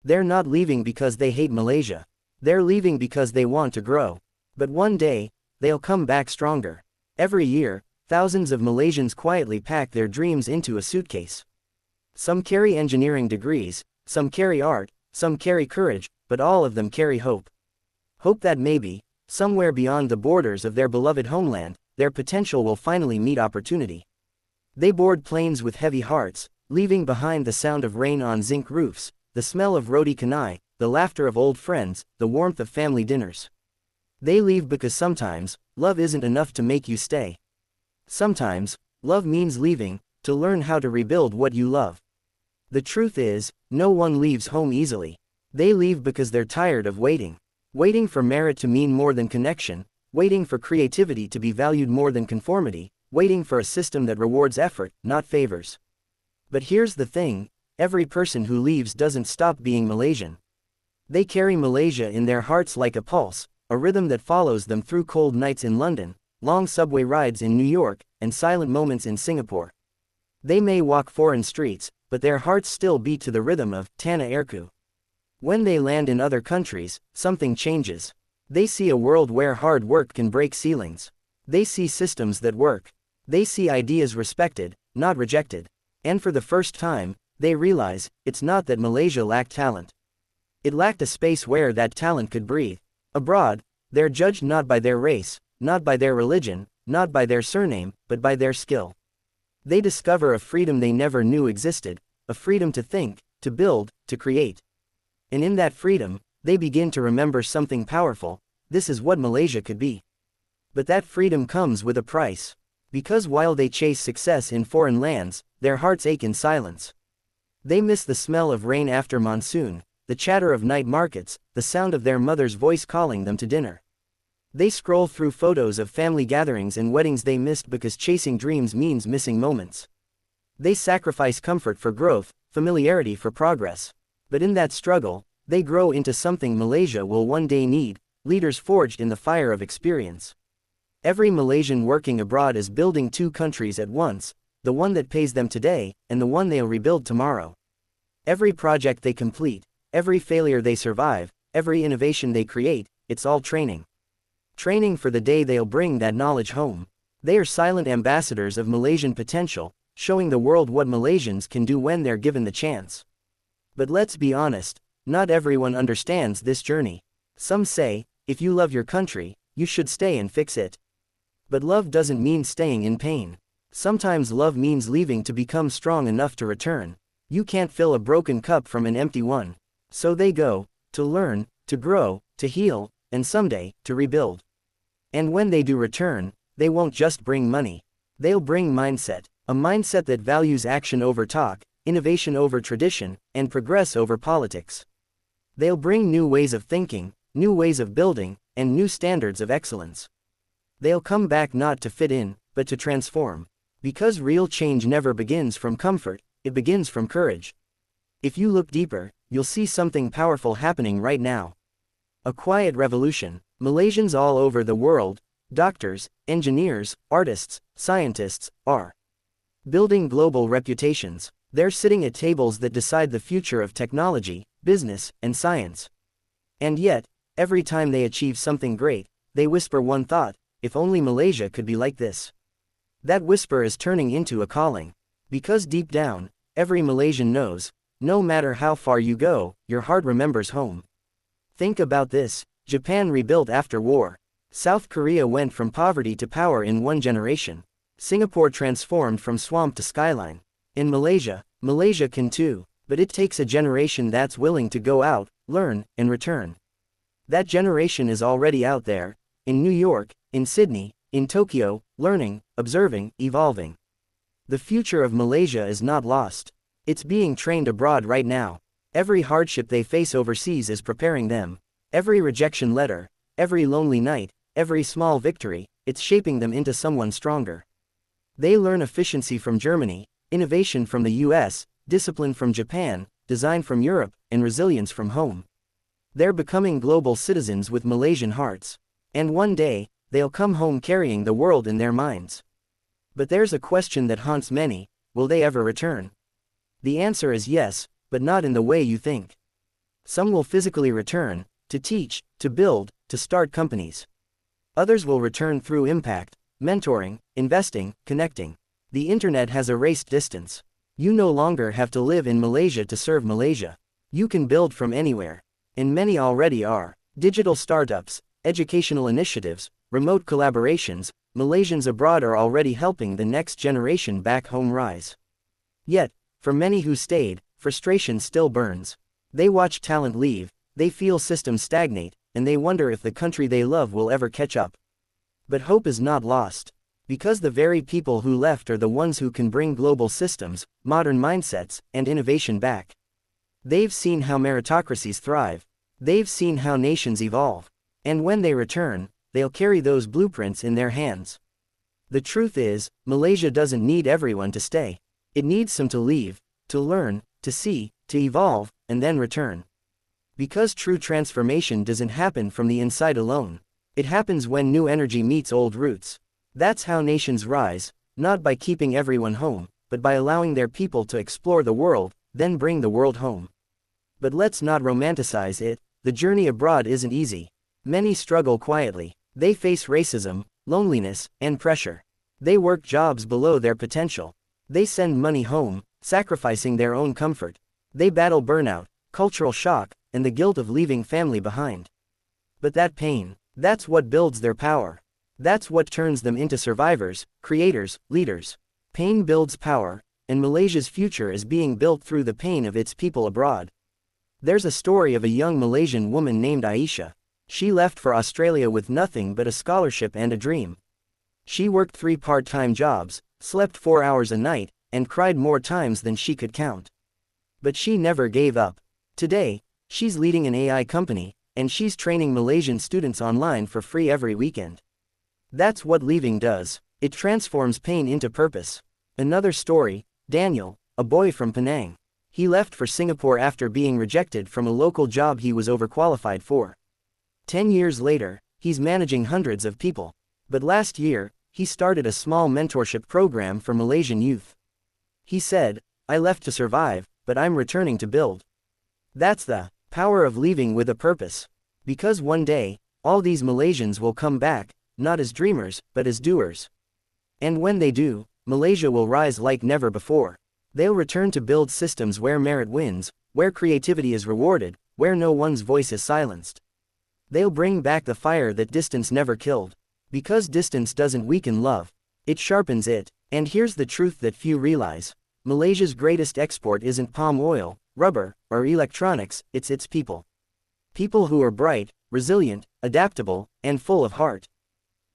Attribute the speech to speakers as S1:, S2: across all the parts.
S1: They're not leaving because they hate Malaysia. They're leaving because they want to grow. But one day, they'll come back stronger. Every year, thousands of Malaysians quietly pack their dreams into a suitcase. Some carry engineering degrees, some carry art, some carry courage, but all of them carry hope. Hope that maybe, somewhere beyond the borders of their beloved homeland, their potential will finally meet opportunity. They board planes with heavy hearts, leaving behind the sound of rain on zinc roofs, the smell of roti canai, the laughter of old friends, the warmth of family dinners. They leave because sometimes, love isn't enough to make you stay. Sometimes, love means leaving, to learn how to rebuild what you love. The truth is, no one leaves home easily. They leave because they're tired of waiting. Waiting for merit to mean more than connection, waiting for creativity to be valued more than conformity, waiting for a system that rewards effort, not favors. But here's the thing, every person who leaves doesn't stop being Malaysian. They carry Malaysia in their hearts like a pulse, a rhythm that follows them through cold nights in London, long subway rides in New York, and silent moments in Singapore. They may walk foreign streets, but their hearts still beat to the rhythm of Tanah Airku. When they land in other countries, something changes. They see a world where hard work can break ceilings. They see systems that work. They see ideas respected, not rejected. And for the first time, they realize, it's not that Malaysia lacked talent. It lacked a space where that talent could breathe. Abroad, they're judged not by their race, not by their religion, not by their surname, but by their skill. They discover a freedom they never knew existed, a freedom to think, to build, to create. And in that freedom, they begin to remember something powerful: this is what Malaysia could be. But that freedom comes with a price. Because while they chase success in foreign lands, their hearts ache in silence. They miss the smell of rain after monsoon, the chatter of night markets, the sound of their mother's voice calling them to dinner. They scroll through photos of family gatherings and weddings they missed because chasing dreams means missing moments. They sacrifice comfort for growth, familiarity for progress. But in that struggle, they grow into something Malaysia will one day need: leaders forged in the fire of experience. Every Malaysian working abroad is building two countries at once, the one that pays them today, and the one they'll rebuild tomorrow. Every project they complete, every failure they survive, every innovation they create, it's all training. Training for the day they'll bring that knowledge home. They are silent ambassadors of Malaysian potential, showing the world what Malaysians can do when they're given the chance. But let's be honest, not everyone understands this journey. Some say, if you love your country, you should stay and fix it. But love doesn't mean staying in pain. Sometimes love means leaving to become strong enough to return. You can't fill a broken cup from an empty one. So they go, to learn, to grow, to heal, and someday, to rebuild. And when they do return, they won't just bring money. They'll bring mindset. A mindset that values action over talk, innovation over tradition, and progress over politics. They'll bring new ways of thinking, new ways of building, and new standards of excellence. They'll come back not to fit in, but to transform. Because real change never begins from comfort, it begins from courage. If you look deeper, you'll see something powerful happening right now. A quiet revolution. Malaysians all over the world, doctors, engineers, artists, scientists, are building global reputations. They're sitting at tables that decide the future of technology, business, and science. And yet, every time they achieve something great, they whisper one thought: if only Malaysia could be like this. That whisper is turning into a calling. Because deep down, every Malaysian knows, no matter how far you go, your heart remembers home. Think about this: Japan rebuilt after war. South Korea went from poverty to power in one generation. Singapore transformed from swamp to skyline. In Malaysia, Malaysia can too, but it takes a generation that's willing to go out, learn, and return. That generation is already out there, in New York, in Sydney, in Tokyo, learning, observing, evolving. The future of Malaysia is not lost. It's being trained abroad right now. Every hardship they face overseas is preparing them. Every rejection letter, every lonely night, every small victory, it's shaping them into someone stronger. They learn efficiency from Germany, innovation from the US, discipline from Japan, design from Europe, and resilience from home. They're becoming global citizens with Malaysian hearts. And one day, they'll come home carrying the world in their minds. But there's a question that haunts many: will they ever return? The answer is yes, but not in the way you think. Some will physically return, to teach, to build, to start companies. Others will return through impact, mentoring, investing, connecting. The internet has erased distance. You no longer have to live in Malaysia to serve Malaysia. You can build from anywhere. And many already are. Digital startups, educational initiatives, remote collaborations, Malaysians abroad are already helping the next generation back home rise. Yet, for many who stayed, frustration still burns. They watch talent leave, they feel systems stagnate, and they wonder if the country they love will ever catch up. But hope is not lost. Because the very people who left are the ones who can bring global systems, modern mindsets, and innovation back. They've seen how meritocracies thrive. They've seen how nations evolve. And when they return, they'll carry those blueprints in their hands. The truth is, Malaysia doesn't need everyone to stay. It needs some to leave, to learn, to see, to evolve, and then return. Because true transformation doesn't happen from the inside alone. It happens when new energy meets old roots. That's how nations rise, not by keeping everyone home, but by allowing their people to explore the world, then bring the world home. But let's not romanticize it. The journey abroad isn't easy. Many struggle quietly. They face racism, loneliness, and pressure. They work jobs below their potential. They send money home, sacrificing their own comfort. They battle burnout, cultural shock, and the guilt of leaving family behind. But that pain, that's what builds their power. That's what turns them into survivors, creators, leaders. Pain builds power, and Malaysia's future is being built through the pain of its people abroad. There's a story of a young Malaysian woman named Aisha. She left for Australia with nothing but a scholarship and a dream. She worked 3 part-time jobs, slept 4 hours a night, and cried more times than she could count. But she never gave up. Today, she's leading an AI company, and she's training Malaysian students online for free every weekend. That's what leaving does. It transforms pain into purpose. Another story, Daniel, a boy from Penang. He left for Singapore after being rejected from a local job he was overqualified for. 10 years later, he's managing hundreds of people. But last year, he started a small mentorship program for Malaysian youth. He said, "I left to survive, but I'm returning to build." That's the power of leaving with a purpose. Because one day, all these Malaysians will come back, not as dreamers, but as doers. And when they do, Malaysia will rise like never before. They'll return to build systems where merit wins, where creativity is rewarded, where no one's voice is silenced. They'll bring back the fire that distance never killed. Because distance doesn't weaken love. It sharpens it. And here's the truth that few realize. Malaysia's greatest export isn't palm oil, rubber, or electronics, it's its people. People who are bright, resilient, adaptable, and full of heart.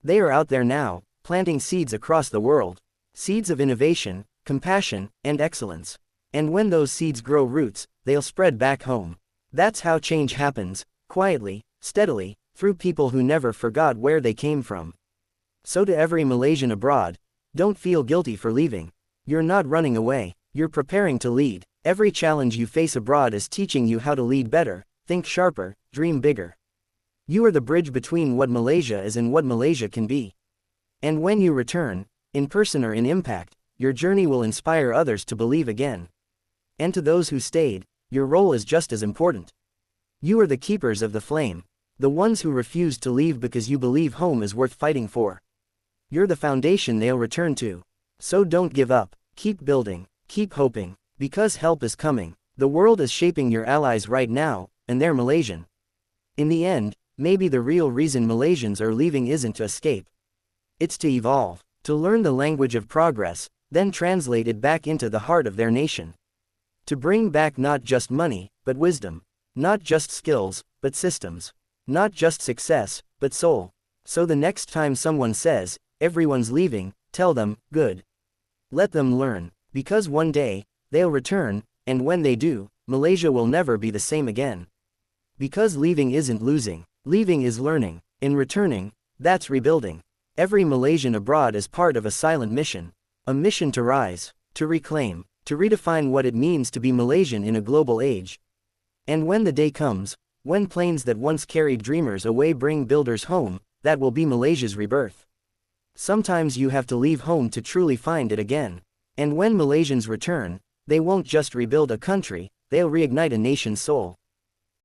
S1: They are out there now, planting seeds across the world. Seeds of innovation, compassion, and excellence. And when those seeds grow roots, they'll spread back home. That's how change happens, quietly, steadily, through people who never forgot where they came from. So to every Malaysian abroad, don't feel guilty for leaving. You're not running away, you're preparing to lead. Every challenge you face abroad is teaching you how to lead better, think sharper, dream bigger. You are the bridge between what Malaysia is and what Malaysia can be. And when you return, in person or in impact, your journey will inspire others to believe again. And to those who stayed, your role is just as important. You are the keepers of the flame. The ones who refused to leave because you believe home is worth fighting for. You're the foundation they'll return to. So don't give up, keep building, keep hoping, because help is coming. The world is shaping your allies right now, and they're Malaysian. In the end, maybe the real reason Malaysians are leaving isn't to escape. It's to evolve, to learn the language of progress, then translate it back into the heart of their nation. To bring back not just money, but wisdom. Not just skills, but systems. Not just success, but soul. So the next time someone says, "Everyone's leaving," tell them, "Good." Let them learn, because one day, they'll return, and when they do, Malaysia will never be the same again. Because leaving isn't losing, leaving is learning. In returning, that's rebuilding. Every Malaysian abroad is part of a silent mission. A mission to rise, to reclaim, to redefine what it means to be Malaysian in a global age. And when the day comes, when planes that once carried dreamers away bring builders home, that will be Malaysia's rebirth. Sometimes you have to leave home to truly find it again. And when Malaysians return, they won't just rebuild a country, they'll reignite a nation's soul.